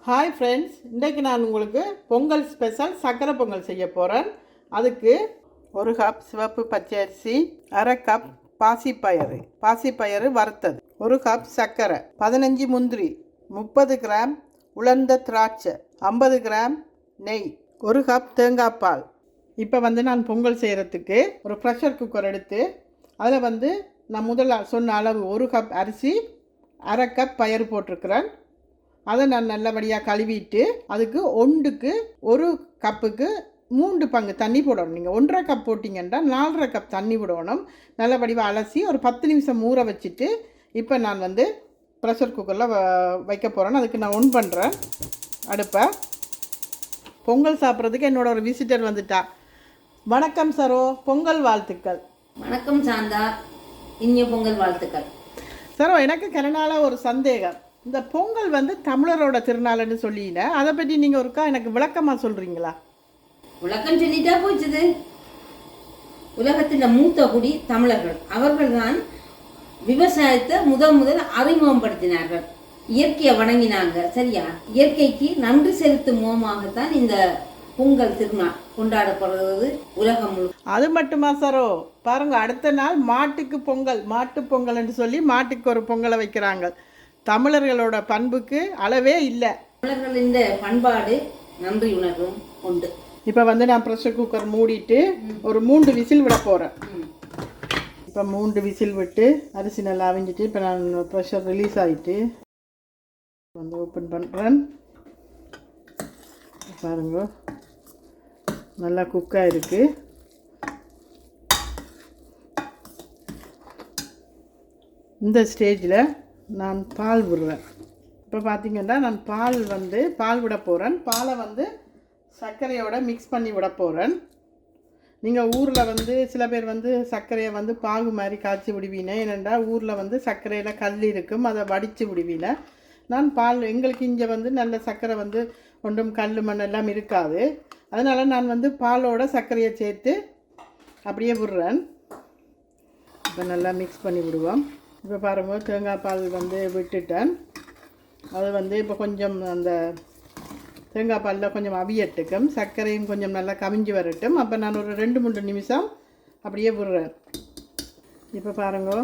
Hi friends, இன்றைக்கு நான் உங்களுக்கு பொங்கல் ஸ்பெஷல் சக்கரை பொங்கல் செய்ய போகிறேன். அதுக்கு 1 கப் சிவப்பு பச்சை அரிசி, 1/2 கப் பாசிப்பயறு வறுத்தது, 1 கப் சர்க்கரை, 15 முந்திரி, 30 கிராம் உலர்ந்த திராட்சை, 50 கிராம் நெய், 1 கப் தேங்காய் பால். இப்போ நான் பொங்கல் செய்கிறதுக்கு ஒரு ப்ரெஷர் குக்கர் எடுத்து அதில் நான் முதல்ல சொன்ன அளவு 1 கப் அரிசி, 1/2 கப் பயறு போட்டிருக்கிறேன். அதை நான் நல்லபடியாக கழுவிட்டு அதுக்கு 1 கப்புக்கு 3 பங்கு தண்ணி போடணும். நீங்கள் 1.5 கப் போட்டிங்கன்னா 4.5 கப் தண்ணி போடணும். நல்லபடியாக அலசி ஒரு 10 நிமிஷம் ஊற வச்சுட்டு இப்போ நான் ப்ரெஷர் குக்கரில் வைக்க போகிறேன். அதுக்கு நான் ஒன் பண்ணுறேன் அடுப்பை. பொங்கல் சாப்பிட்றதுக்கு என்னோட ஒரு விசிட்டர் வந்துட்டா. வணக்கம் சரோ, பொங்கல் வாழ்த்துக்கள். வணக்கம் சாந்தா, இனிய பொங்கல் வாழ்த்துக்கள். சரோ, எனக்கு கனநாள ஒரு சந்தேகம். இந்த பொங்கல் தமிழரோட திருநாள்னு சொல்லின, அதை பற்றி நீங்கள் ஒருக்கா எனக்கு விளக்கமாக சொல்கிறீங்களா? விளக்கம் சொல்லிட்டா போச்சுது. உலகத்தில் மூத்த குடி தமிழர்கள். அவர்கள் தான் விவசாயத்தை முதல் அறிமுகப்படுத்தினார்கள். இயற்கையை வணங்கினாங்க. சரியா? இயற்கைக்கு நன்றி செலுத்தும் முகமாகத்தான் இந்த பொங்கல் திருநாள் கொண்டாடப்படுறது உலகம் முழுக்க. அது மட்டுமா சரோ? பாருங்க, அடுத்த நாள் மாட்டுக்கு பொங்கல், மாட்டு பொங்கல் என்று சொல்லி மாட்டுக்கு ஒரு பொங்கலை வைக்கிறாங்க. தமிழர்களோட பண்புக்கு அளவே இல்லை. தமிழர்கள் இந்த பண்பாடு நன்றி உணர்வும் உண்டு. இப்போ நான் ப்ரெஷர் குக்கர் மூடிட்டு ஒரு 3 விசில் விட போகிறேன். இப்போ 3 விசில் விட்டு அரிசி நல்லா அவிஞ்சிட்டு இப்போ நான் ப்ரெஷர் ரிலீஸ் ஆகிட்டு ஓப்பன் பண்ணுறேன். பாருங்க, நல்லா குக்காக இருக்குது. இந்த ஸ்டேஜில் நான் பால் விடுறேன். இப்போ பார்த்திங்கன்னா நான் பால் விட போகிறேன். பாலை சர்க்கரையோட மிக்ஸ் பண்ணி விட போகிறேன். நீங்கள் ஊரில் சில பேர் சர்க்கரையை பாகு மாதிரி காய்ச்சி விடுவீங்க. ஏனெண்டா ஊரில் சர்க்கரையில் கல் இருக்கும், அதை வடித்து விடுவீங்க. நான் பால், எங்களுக்கு இங்கே நல்ல சர்க்கரை ஒன்றும் கல் மண்ணெல்லாம் இருக்காது. அதனால் நான் பாலோட சர்க்கரையை சேர்த்து அப்படியே விடுறேன். இப்போ நல்லா மிக்ஸ் பண்ணி விடுவோம். இப்போ பாருங்கள், தேங்காய் பால் விட்டுட்டேன். அது இப்போ கொஞ்சம் அந்த தேங்காய் பாலில் கொஞ்சம் அவியட்டுக்கும், சர்க்கரையும் கொஞ்சம் நல்லா கவிஞ்சி வரட்டும். அப்போ நான் ஒரு 2-3 நிமிஷம் அப்படியே விடுறேன். இப்போ பாருங்க,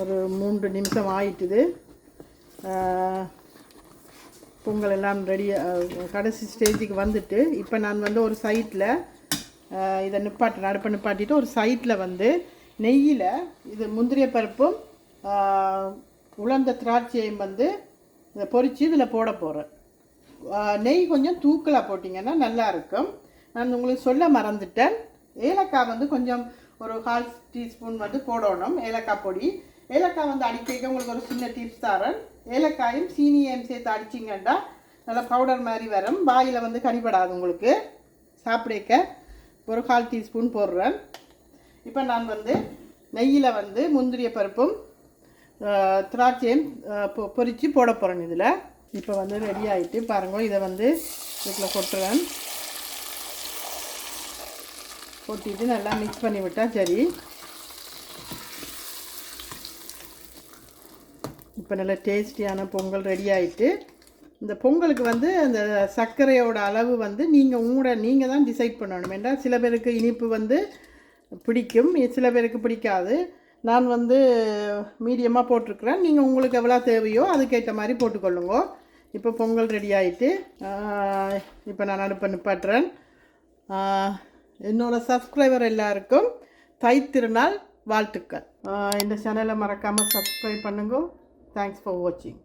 ஒரு 3 நிமிஷம் ஆயிட்டுது. பொங்கல் எல்லாம் ரெடி, கடைசி ஸ்டேஜுக்கு வந்துட்டு இப்போ நான் ஒரு சைட்டில் இதை அடுப்பை நிப்பாட்டிட்டு ஒரு சைட்டில் நெய்யில் இது முந்திரிய பருப்பும் உலர்ந்த திராட்சையும் இதை பொரித்து இதில் போட போகிறேன். நெய் கொஞ்சம் தூக்கலாக போட்டிங்கன்னா நல்லாயிருக்கும். நான் உங்களுக்கு சொல்ல மறந்துட்டேன். ஏலக்காய் கொஞ்சம் ஒரு 1/2 டீஸ்பூன் போடணும். ஏலக்காய் பொடி, ஏலக்காய் அடிக்க உங்களுக்கு ஒரு சின்ன டிப்ஸ் தரேன். ஏலக்காயும் சீனியையும் சேர்த்து அடிச்சிங்கன்னா நல்லா பவுடர் மாதிரி வரும். வாயில் கனிப்படாது உங்களுக்கு. சாப்பிடக்க ஒரு 1/4 டீஸ்பூன் போடுறேன். இப்போ நான் நெய்யில் முந்திரிய பருப்பும் திராட்சையும் பொரித்து போட போகிறேன் இதில். இப்போ ரெடி ஆகிட்டு பாருங்கள், இதை இதில் கொட்டுறேன். கொட்டிட்டு நல்லா மிக்ஸ் பண்ணி விட்டால் சரி. இப்போ நல்லா டேஸ்டியான பொங்கல் ரெடி ஆகிட்டு, இந்த பொங்கலுக்கு அந்த சர்க்கரையோட அளவு நீங்கள் தான் டிசைட் பண்ணணும். ஏன்னா சில பேருக்கு இனிப்பு பிடிக்கும், சில பேருக்கு பிடிக்காது. நான் மீடியமாக போட்டிருக்கிறேன். நீங்கள் உங்களுக்கு எவ்வளோ தேவையோ அதுக்கேற்ற மாதிரி போட்டுக்கொள்ளுங்க. இப்போ பொங்கல் ரெடி ஆகிட்டு இப்போ நான் அடுப்பை நிப்பாட்டுறேன். என்னோடய சப்ஸ்கிரைபர் எல்லாருக்கும் தை திருநாள் வாழ்த்துக்கள். இந்த சேனலை மறக்காமல் சப்ஸ்கிரைப் பண்ணுங்க. தேங்க்ஸ் ஃபார் வாட்சிங்.